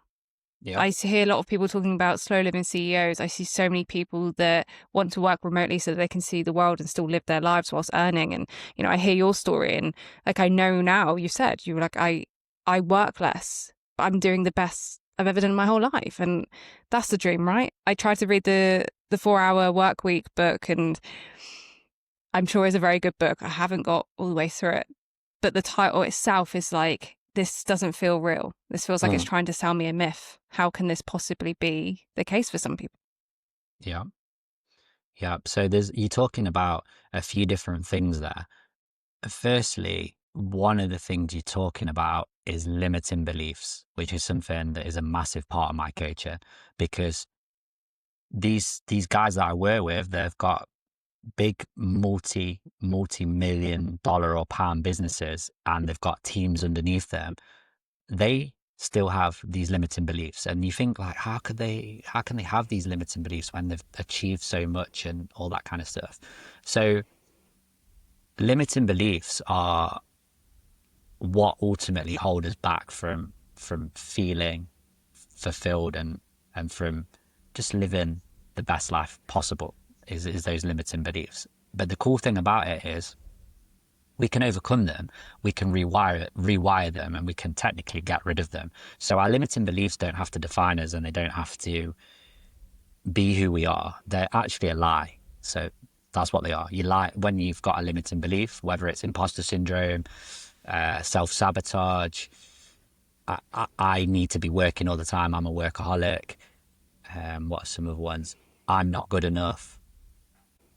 Yeah. I hear a lot of people talking about slow living CEOs. I see so many people that want to work remotely so that they can see the world and still live their lives whilst earning. And, I hear your story, and like, I know now, you said, you were like, I work less, but I'm doing the best I've ever done in my whole life. And that's the dream, right? I tried to read the 4-Hour Work Week book, and I'm sure it's a very good book. I haven't got all the way through it, but the title itself is like, this doesn't feel real. This feels like it's trying to sell me a myth. How can this possibly be the case for some people? Yeah. Yeah. So you're talking about a few different things there. Firstly, one of the things you're talking about is limiting beliefs, which is something that is a massive part of my culture, because these guys that I work with, they've got big multi-million dollar or pound businesses, and they've got teams underneath them. They still have these limiting beliefs, and you think like, how can they have these limiting beliefs when they've achieved so much and all that kind of stuff? So limiting beliefs are what ultimately hold us back from feeling fulfilled and from just living the best life possible, is those limiting beliefs. But the cool thing about it is we can overcome them, we can rewire them, and we can technically get rid of them. So our limiting beliefs don't have to define us, and they don't have to be who we are. They're actually a lie. So that's what they are. You lie when you've got a limiting belief, whether it's imposter syndrome, self-sabotage, I need to be working all the time, I'm a workaholic. What are some other ones? I'm not good enough.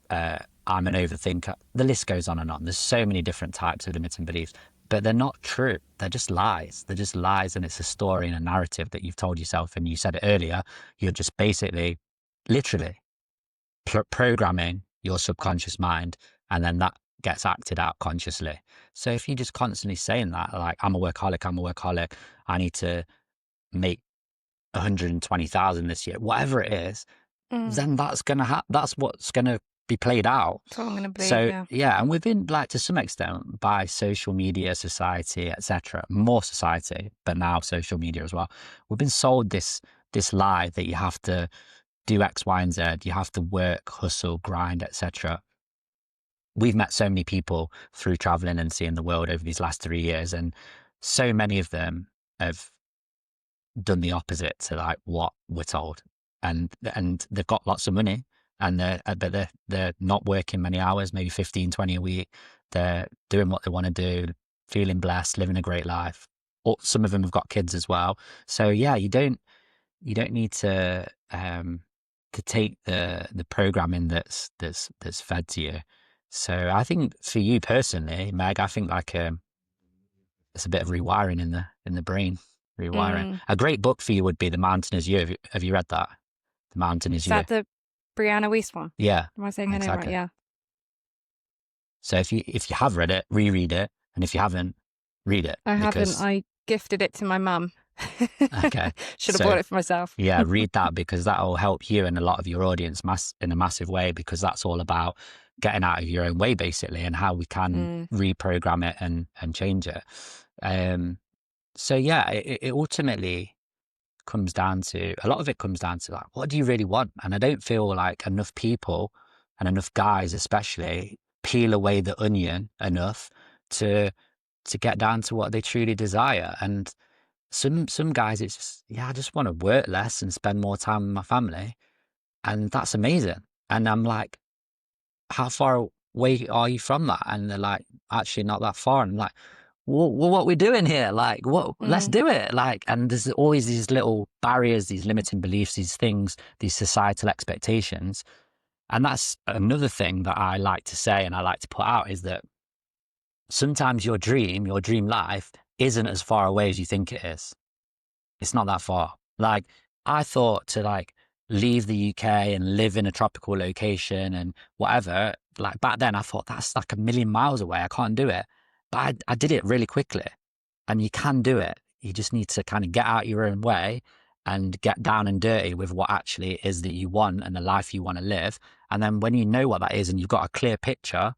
I'm an overthinker. The list goes on and on. There's so many different types of limiting beliefs, but they're not true. They're just lies. They're just lies, and it's a story and a narrative that you've told yourself. And you said it earlier, you're just basically, literally programming your subconscious mind, and then that gets acted out consciously. So if you're just constantly saying that, like, I'm a workaholic, I need to make 120,000 this year, whatever it is, then that's what's gonna be played out. That's what I'm going to believe. So yeah, and we've been, like, to some extent, by social media, society, etc., more society, but now social media as well, we've been sold this lie that you have to do X, Y, and Z, you have to work, hustle, grind, etc. We've met so many people through traveling and seeing the world over these last 3 years, and so many of them have done the opposite to like what we're told, and they've got lots of money, and they're not working many hours, maybe 15, 20 a week. They're doing what they want to do, feeling blessed, living a great life. Or some of them have got kids as well. So yeah, you don't need to take the programming that's fed to you. So I think for you personally, Meg, I think like it's a bit of rewiring in the brain. Rewiring. A great book for you would be The Mountain Is You. Have you read that? The Mountain Is You. Is that the Brianna Wiest one? Yeah. Am I saying her name right? Yeah. So if you have read it, reread it, and if you haven't, read it. I haven't. I gifted it to my mum. Okay. Should have bought it for myself. Yeah, read that, because that'll help you and a lot of your audience in a massive way, because that's all about getting out of your own way, basically, and how we can reprogram it and change it. So yeah, it ultimately comes down to, a lot of it comes down to like, what do you really want? And I don't feel like enough people and enough guys especially peel away the onion enough to get down to what they truly desire. And some guys, it's just, yeah, I just want to work less and spend more time with my family. And that's amazing. And I'm like, how far away are you from that? And they're like, actually not that far. And I'm like, well, what we doing here? Like, what, let's do it. Like, and there's always these little barriers, these limiting beliefs, these things, these societal expectations. And that's another thing that I like to say and I like to put out is that sometimes your dream life isn't as far away as you think it is. It's not that far. Like, I thought to like leave the UK and live in a tropical location and whatever, like back then I thought that's like a million miles away. I can't do it. But I did it really quickly, and you can do it. You just need to kind of get out your own way and get down and dirty with what actually it is that you want and the life you want to live. And then when you know what that is and you've got a clear picture,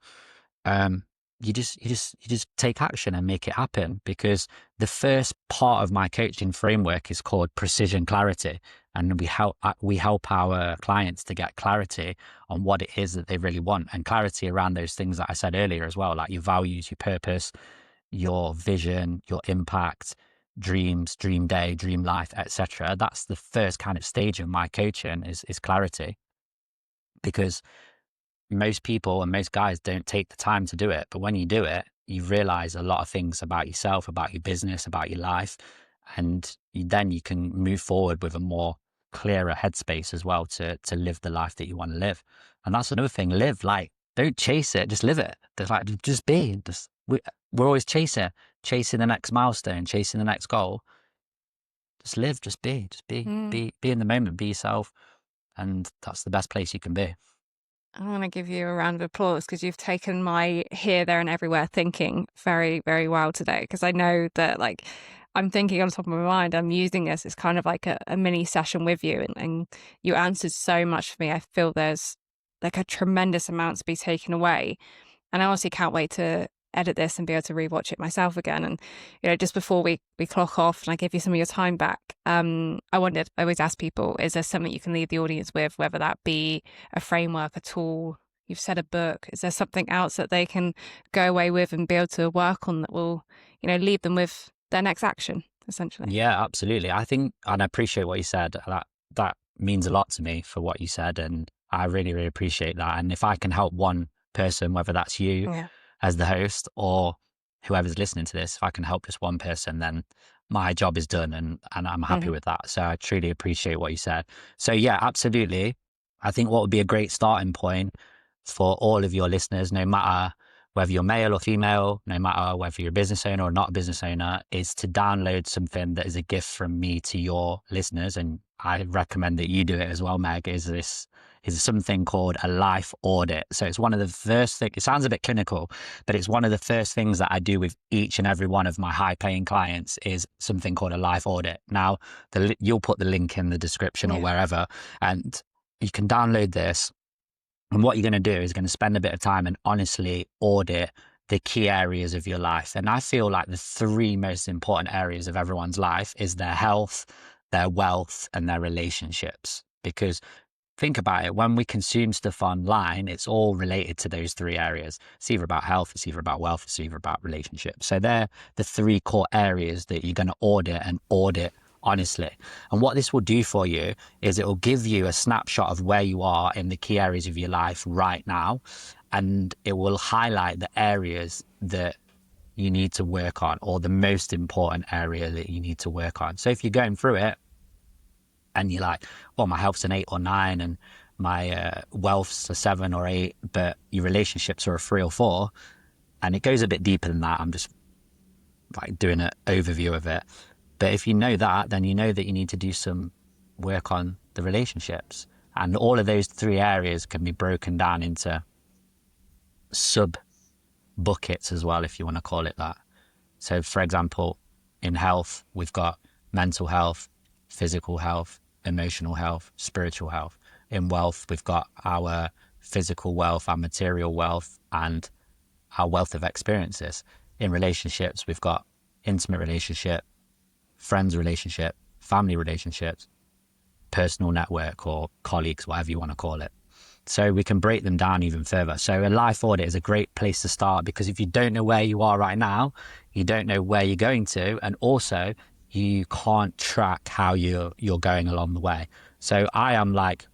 you just take action and make it happen. Because the first part of my coaching framework is called precision clarity, and we help our clients to get clarity on what it is that they really want, and clarity around those things that I said earlier as well, like your values, your purpose, your vision, your impact, dreams, dream day, dream life, etc. That's the first kind of stage of my coaching is clarity, because most people and most guys don't take the time to do it. But when you do it, you realize a lot of things about yourself, about your business, about your life. And then you can move forward with a more clearer headspace as well to live the life that you want to live. And that's another thing. Live, like, don't chase it, just live it. Just be. We're always chasing the next milestone, chasing the next goal. Just live, just be in the moment, be yourself. And that's the best place you can be. I want to give you a round of applause because you've taken my here, there, and everywhere thinking very, very well today. Because I know that, like, I'm thinking on top of my mind, I'm using this as kind of like a mini session with you, and you answered so much for me. I feel there's like a tremendous amount to be taken away. And I honestly can't wait to edit this and be able to rewatch it myself again. And, you know, just before we clock off and I give you some of your time back, I always ask people, is there something you can leave the audience with, whether that be a framework, a tool, you've said a book, is there something else that they can go away with and be able to work on that will, you know, leave them with their next action, essentially? Yeah, absolutely. I think, and I appreciate what you said. That means a lot to me for what you said. And I really, really appreciate that. And if I can help one person, whether that's you as the host or whoever's listening to this, if I can help just one person, then my job is done, and I'm happy with that. So I truly appreciate what you said. So yeah, absolutely. I think what would be a great starting point for all of your listeners, no matter whether you're male or female, no matter whether you're a business owner or not a business owner, is to download something that is a gift from me to your listeners. And I recommend that you do it as well, Meg, is something called a life audit. So it's one of the first things, it sounds a bit clinical, but it's one of the first things that I do with each and every one of my high paying clients is something called a life audit. Now, you'll put the link in the description or wherever, and you can download this. And what you're going to do is going to spend a bit of time and honestly audit the key areas of your life. And I feel like the three most important areas of everyone's life is their health, their wealth, and their relationships. Because think about it, when we consume stuff online, it's all related to those three areas. It's either about health, it's either about wealth, it's either about relationships. So they're the three core areas that you're going to audit honestly. And what this will do for you is it will give you a snapshot of where you are in the key areas of your life right now. And it will highlight the areas that you need to work on, or the most important area that you need to work on. So if you're going through it and you're like, well, my health's an 8 or 9 and my wealth's a 7 or 8, but your relationships are a 3 or 4, and it goes a bit deeper than that. I'm just like doing an overview of it. But if you know that, then you know that you need to do some work on the relationships. And all of those three areas can be broken down into sub buckets as well, if you want to call it that. So for example, in health, we've got mental health, physical health, emotional health, spiritual health. In wealth, we've got our physical wealth, our material wealth, and our wealth of experiences. In relationships, we've got intimate relationship, friends relationship, family relationships, personal network, or colleagues, whatever you want to call it. So we can break them down even further. So a life audit is a great place to start, because if you don't know where you are right now, you don't know where you're going to, and also you can't track how you're going along the way. So I am like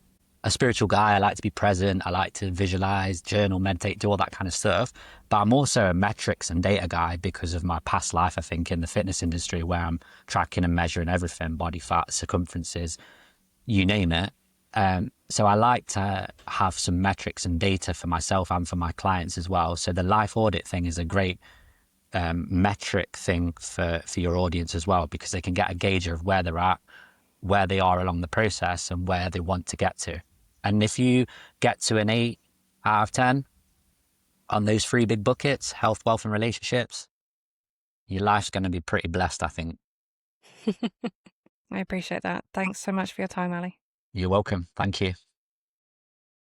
a spiritual guy. I like to be present. I like to visualize, journal, meditate, do all that kind of stuff. But I'm also a metrics and data guy because of my past life, I think, in the fitness industry, where I'm tracking and measuring everything: body fat, circumferences, you name it. So I like to have some metrics and data for myself and for my clients as well. So the life audit thing is a great metric thing for your audience as well, because they can get a gauge of where they're at, where they are along the process, and where they want to get to. And if you get to an 8 out of 10 on those 3 big buckets, health, wealth, and relationships, your life's going to be pretty blessed, I think. I appreciate that. Thanks so much for your time, Ali. You're welcome. Thank you.